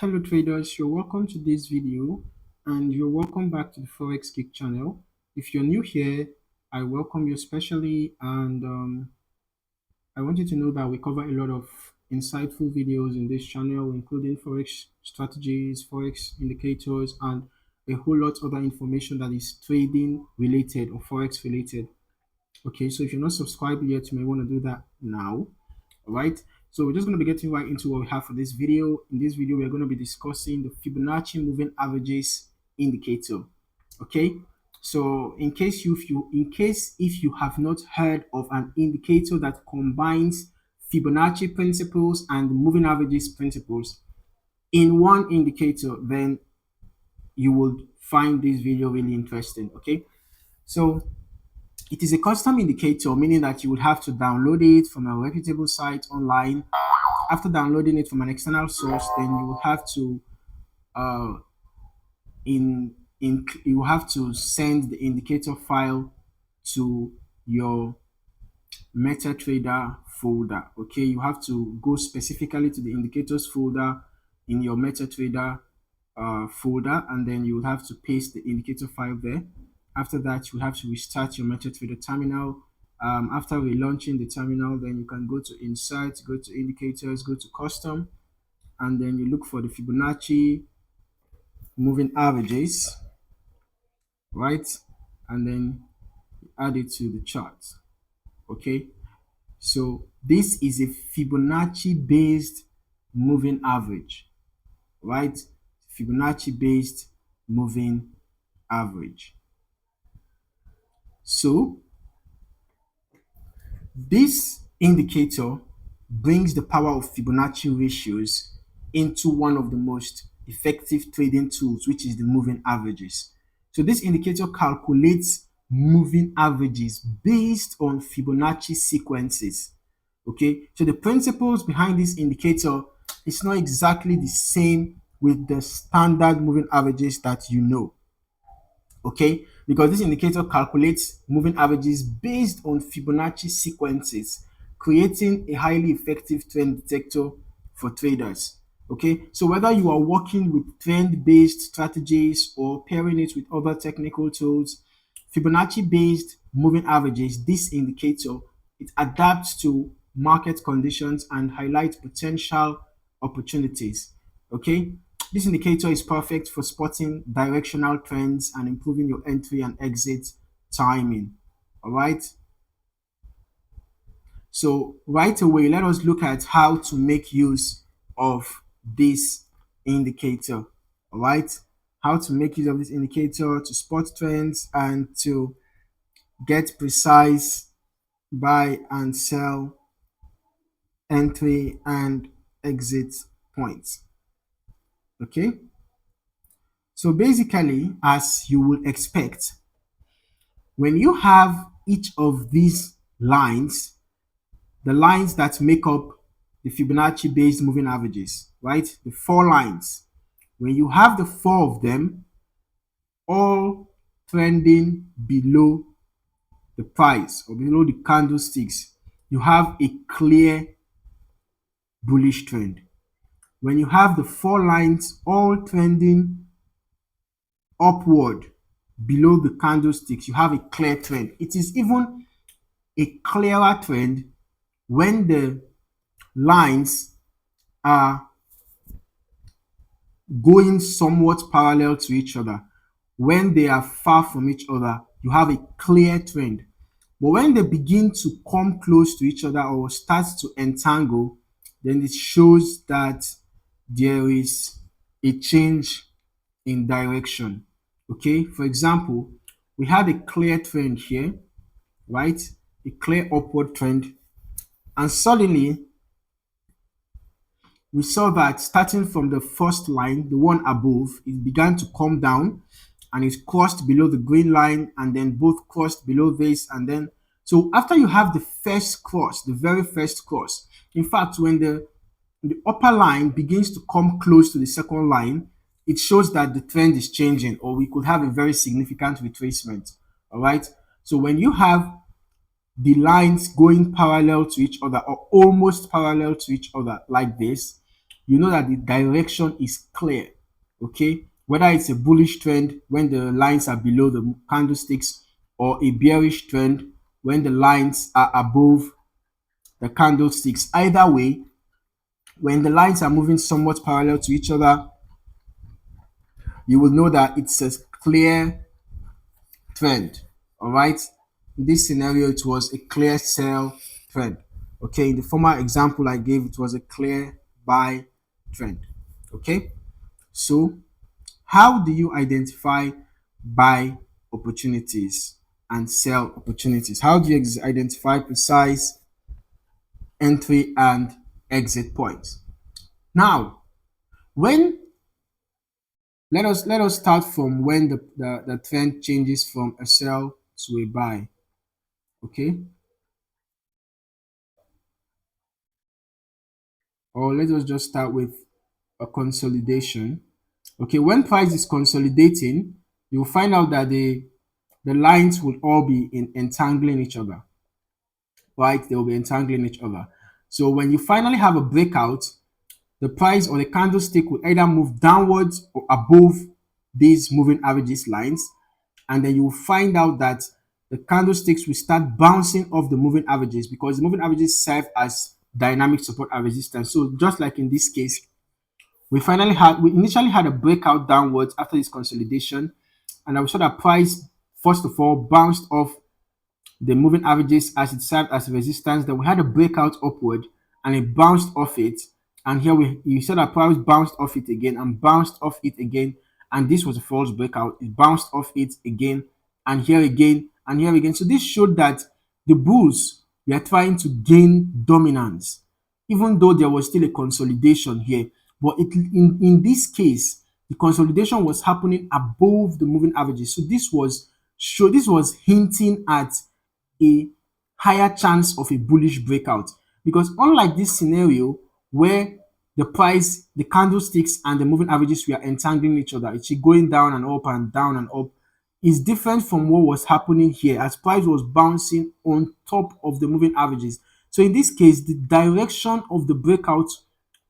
Hello traders, you're welcome to this video and you're welcome back to the Forex Geek channel. If you're new here, I welcome you especially, and I want you to know that we cover a lot of insightful videos in this channel, including Forex strategies, Forex indicators, and a whole lot of other information that is trading related or Forex related. Okay, so if you're not subscribed yet, you may want to do that now. All right, so we're just going to be getting right into what we have for this video. In this video, we're going to be discussing the Fibonacci Moving Averages indicator. Okay, so in case if you have not heard of an indicator that combines Fibonacci principles and moving averages principles in one indicator, then you will find this video really interesting. Okay, so it is a custom indicator, meaning that you would have to download it from a reputable site online. After downloading it from an external source, then you will have to uh, you have to send the indicator file to your MetaTrader folder. Okay, you have to go specifically to the indicators folder in your MetaTrader folder, and then you will have to paste the indicator file there. After that, you have to restart your MetaTrader terminal. After relaunching the terminal, then you can go to Insert, go to Indicators, go to Custom, and then you look for the Fibonacci Moving Averages, right? And then add it to the chart. Okay, so this is a Fibonacci-based moving average, right? Fibonacci-based moving average. So this indicator brings the power of Fibonacci ratios into one of the most effective trading tools, which is the moving averages. So this indicator calculates moving averages based on Fibonacci sequences. Okay, so the principles behind this indicator is not exactly the same with the standard moving averages that you know. Okay, because this indicator calculates moving averages based on Fibonacci sequences, creating a highly effective trend detector for traders. Okay, so whether you are working with trend-based strategies or pairing it with other technical tools, Fibonacci-based moving averages, this indicator, it adapts to market conditions and highlights potential opportunities. Okay, this indicator is perfect for spotting directional trends and improving your entry and exit timing. All right. So right away, let us look at how to make use of this indicator. All right. How to make use of this indicator to spot trends and to get precise buy and sell entry and exit points. Okay. So basically, as you would expect, when you have each of these lines, the lines that make up the Fibonacci-based moving averages, right? The 4 lines. When you have the 4 of them, all trending below the price or below the candlesticks, you have a clear bullish trend. When you have the 4 lines all trending upward below the candlesticks, you have a clear trend. It is even a clearer trend when the lines are going somewhat parallel to each other. When they are far from each other, you have a clear trend. But when they begin to come close to each other or start to entangle, then it shows that there is a change in direction. Okay, for example, we have a clear trend here, right? A clear upward trend, and suddenly we saw that starting from the first line, the one above, it began to come down and it crossed below the green line, and then both crossed below this, and then so after you have the first cross, the very first cross, in fact, when the upper line begins to come close to the second line, it shows that the trend is changing, or we could have a very significant retracement. All right. So when you have the lines going parallel to each other or almost parallel to each other like this, you know that the direction is clear. Okay, whether it's a bullish trend when the lines are below the candlesticks, or a bearish trend when the lines are above the candlesticks. Either way, when the lines are moving somewhat parallel to each other, you will know that it's a clear trend. All right. In this scenario, it was a clear sell trend. Okay. In the former example I gave, it was a clear buy trend. Okay. So, how do you identify buy opportunities and sell opportunities? How do you identify precise entry and exit points? Now, when let us start from when the trend changes from a sell to a buy. Okay, or let us just start with a consolidation. Okay, when price is consolidating, you'll find out that the lines will all be entangling each other, right? They will be entangling each other. So when you finally have a breakout, the price or the candlestick will either move downwards or above these moving averages lines, and then you will find out that the candlesticks will start bouncing off the moving averages, because the moving averages serve as dynamic support and resistance. So just like in this case, we initially had a breakout downwards after this consolidation, and I saw that price first of all bounced off the moving averages as it served as resistance. Then we had a breakout upward and it bounced off it. And here you saw that price bounced off it again and bounced off it again. And this was a false breakout. It bounced off it again and here again and here again. So this showed that the bulls were trying to gain dominance, even though there was still a consolidation here. But in this case, the consolidation was happening above the moving averages. So this was hinting at a higher chance of a bullish breakout, because unlike this scenario where the candlesticks and the moving averages were entangling each other, it's going down and up and down and up, is different from what was happening here as price was bouncing on top of the moving averages. So in this case, the direction of the breakout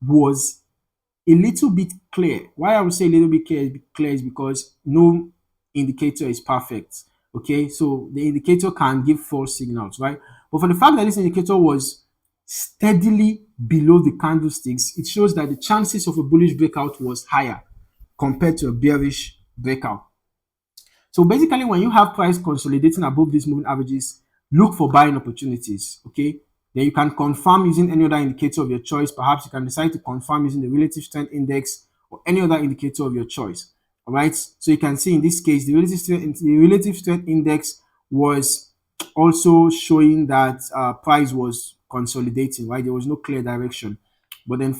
was a little bit clear. Why I would say a little bit clear is because no indicator is perfect. Okay, so the indicator can give false signals, right? But for the fact that this indicator was steadily below the candlesticks, it shows that the chances of a bullish breakout was higher compared to a bearish breakout. So basically, when you have price consolidating above these moving averages, look for buying opportunities. Okay, then you can confirm using any other indicator of your choice. Perhaps you can decide to confirm using the relative strength index or any other indicator of your choice. All right, so you can see in this case, the relative strength index was also showing that price was consolidating, right? There was no clear direction. But then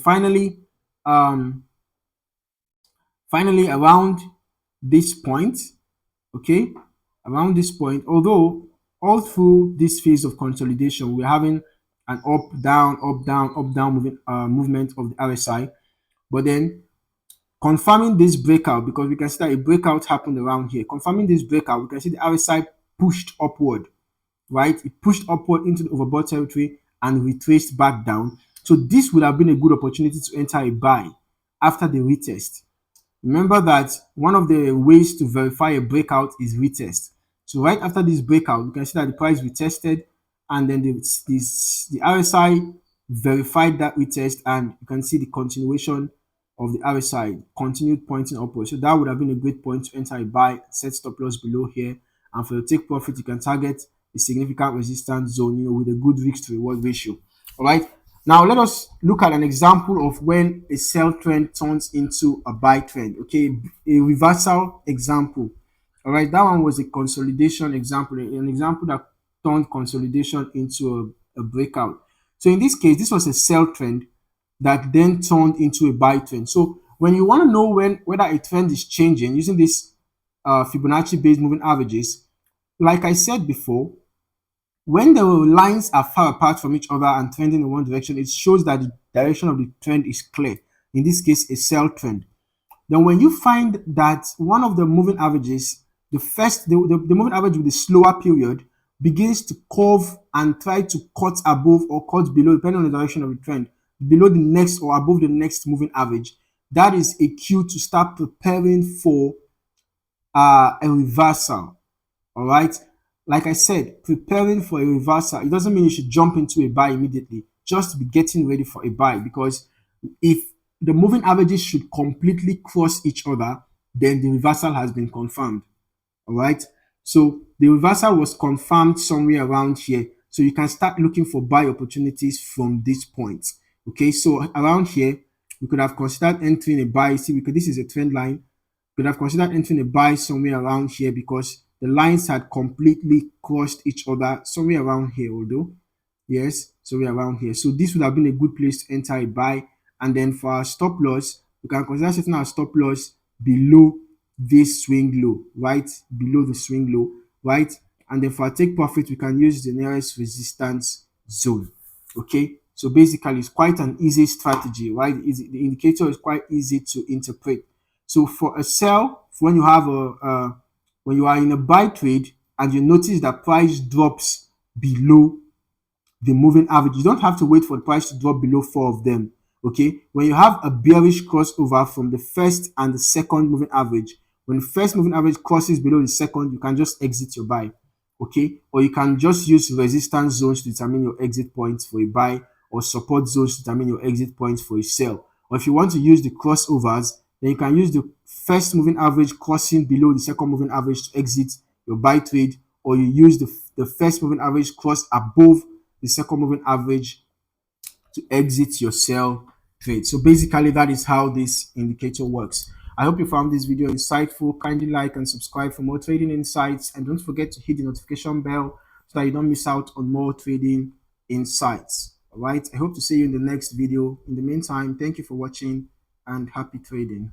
um, finally around this point, okay, around this point, although all through this phase of consolidation, we're having an up, down movement of the RSI, but then confirming this breakout, because we can see that a breakout happened around here. Confirming this breakout, we can see the RSI pushed upward, right? It pushed upward into the overbought territory and retraced back down. So this would have been a good opportunity to enter a buy after the retest. Remember that one of the ways to verify a breakout is retest. So right after this breakout, you can see that the price retested, and then the RSI verified that retest, and you can see the continuation of the RSI continued pointing upward. So that would have been a great point to enter a buy, set stop loss below here, and for your take profit, you can target a significant resistance zone, with a good risk to reward ratio. All right. Now let us look at an example of when a sell trend turns into a buy trend. Okay, a reversal example. All right, that one was a consolidation example, an example that turned consolidation into a breakout. So in this case, this was a sell trend that then turned into a buy trend. So when you want to know whether a trend is changing using this Fibonacci-based moving averages, like I said before, when the lines are far apart from each other and trending in one direction, it shows that the direction of the trend is clear. In this case, a sell trend. Then when you find that one of the moving averages, the moving average with the slower period begins to curve and try to cut above or cut below, depending on the direction of the trend, below the next or above the next moving average, that is a cue to start preparing for a reversal. All right. Like I said, preparing for a reversal, it doesn't mean you should jump into a buy immediately. Just be getting ready for a buy, because if the moving averages should completely cross each other, then the reversal has been confirmed. All right. So the reversal was confirmed somewhere around here. So you can start looking for buy opportunities from this point. Okay. So around here, we could have considered entering a buy. See, because this is a trend line, we could have considered entering a buy somewhere around here because the lines had completely crossed each other somewhere around here, although yes, somewhere around here. So this would have been a good place to enter a buy. And then for our stop loss, we can consider setting our stop loss below this swing low, right? Below the swing low, right? And then for our take profit, we can use the nearest resistance zone. Okay, so basically it's quite an easy strategy, right? The indicator is quite easy to interpret. So for a sell, when you have when you are in a buy trade and you notice that price drops below the moving average, you don't have to wait for the price to drop below four of them. Okay, when you have a bearish crossover from the first and the second moving average, when the first moving average crosses below the second, you can just exit your buy. Okay, or you can just use resistance zones to determine your exit points for a buy, or support zones to determine your exit points for a sell. Or if you want to use the crossovers, then you can use the first moving average crossing below the second moving average to exit your buy trade, or you use the first moving average cross above the second moving average to exit your sell trade. So basically, that is how this indicator works. I hope you found this video insightful. Kindly like and subscribe for more trading insights, and don't forget to hit the notification bell so that you don't miss out on more trading insights. All right, I hope to see you in the next video. In the meantime, thank you for watching and happy trading.